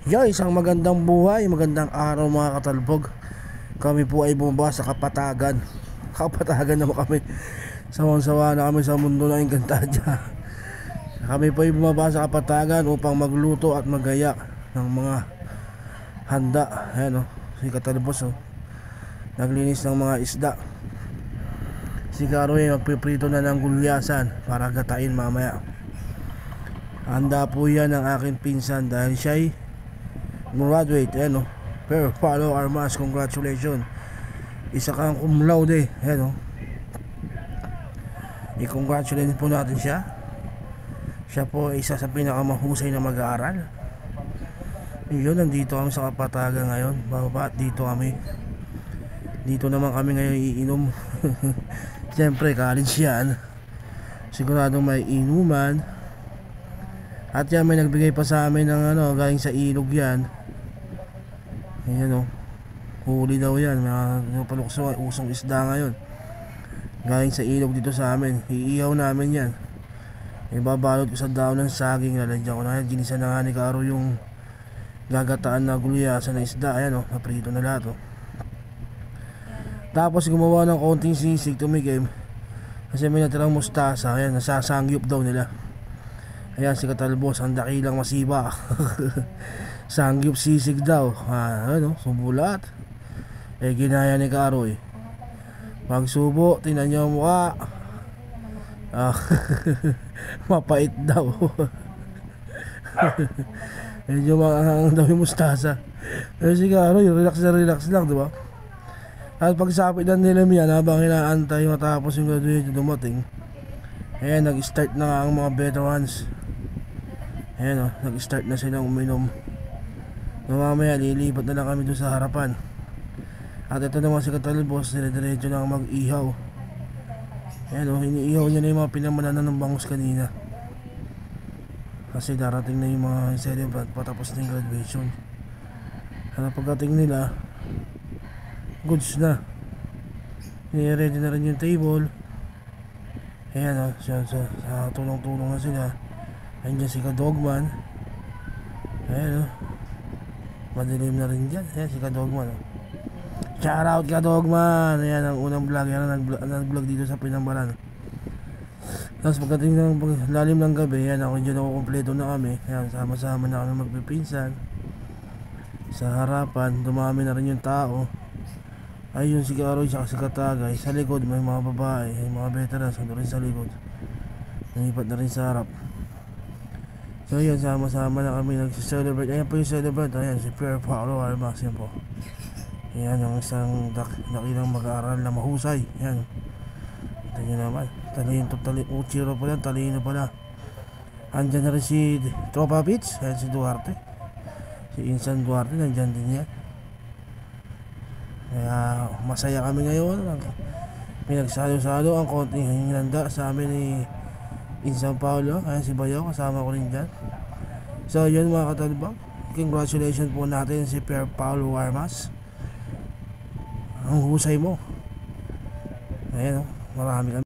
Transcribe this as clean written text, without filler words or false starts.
Yo, isang magandang buhay, magandang araw mga katalbog. Kami po ay bumaba sa Kapatagan. Kapatagan naman kami. Sawang-sawa na kami sa mundo na Encantadia. Kami po ay bumaba sa Kapatagan upang magluto at magaya ng mga handa. Ayan o, si Katalbos o, naglinis ng mga isda. Si Karoy magpiprito na ng gulyasan para gatain mamaya. Handa po yan ng aking pinsan dahil siya'y graduate, ayan o, pero follow Armas, congratulations. Isa kang cum laude, ayan o, i-congratulate po natin siya. Siya po ay isa sa pinakamahusay na mag-aaral. Yun, nandito kami sa Kapatagan ngayon. Bababa at dito kami. Dito naman kami ngayon iinom. Siyempre college yan, siguradong may inuman. At yan, may nagbigay pa sa amin ng ano, galing sa ilog yan. Ayan o, huli daw yan, may palukso, usong isda ngayon galing sa ilog dito sa amin. Iihaw namin yan, ibabalot ko sa daon ng saging. Lalagyan ko na yan, ginisa na nga ni Karo yung gagataan na gulyasan na isda. Ayan o, naprito na lahat o. Tapos gumawa ng konting sisig tumigim kasi may natirang mustasa. Ayan, nasasangyup daw nila. Ayan si Katalbos, ang dakilang masiba. Sangyup sisig daw. Ano, sumulat. Ginaya ni Karoy. Pag subo, tingnan niyo ang mukha. Mapait daw. Medyo maangang daw yung mustasa. Pero si Karoy, relax lang, diba? At pagsapit ng nila yan, habang hinaantay matapos yung graduation dumating, ayan, nag-start na ang mga veterans. Ayan o, nag-start na silang uminom. Mamaya lilipat na lang kami doon sa harapan. At ito naman si Katalbos, dire-diretso lang mag-ihaw. Ayan o, iniihaw niya na yung mga pinamananan ng bangus kanina. Kasi darating na yung mga celebrant patapos na yung graduation. At pagdating nila, goods na. Ready na rin yung table. Ayan o, sa tulong-tulong na sila. Andiyan si Kadogman. Ayan o, madilim na rin dyan. Ayan si Kadogman o. Shout out Kadogman. Ayan ang unang vlog. Ayan ang nag-vlog dito sa Pinambaran. Tapos pagdating ng lalim ng gabi, ayan ako dyan, ako kompleto na kami. Ayan, sama-sama na kami magpipinsan. Sa harapan, dumami na rin yung tao. Ayun si Karoy at si Katagay. Sa likod may mga babae, may mga veterans nandun rin sa likod. Nalipat na rin sa harap. So yun, sama-sama na kami nag-celebrate. Ayan po yung celebrant. Ayan si Pierre Paulo Armas. Yan po. Ayan yung isang dakilang mag-aaral na mahusay. Ayan. Ito nyo naman. Uchiro pala, talino pala. Andyan na rin si Tropa Beats. Ayan si Duarte. Si Insan Duarte, nandyan din yan. Kaya masaya kami ngayon. Pinagsalo-salo ang konting hinanda sa amin ni Insan Paulo. Ayan si Bayaw, kasama ko rin dyan. So yun mga katalbang, congratulations po natin si Pierre Paulo Armas. Ang husay mo. Ayan o, marami kami.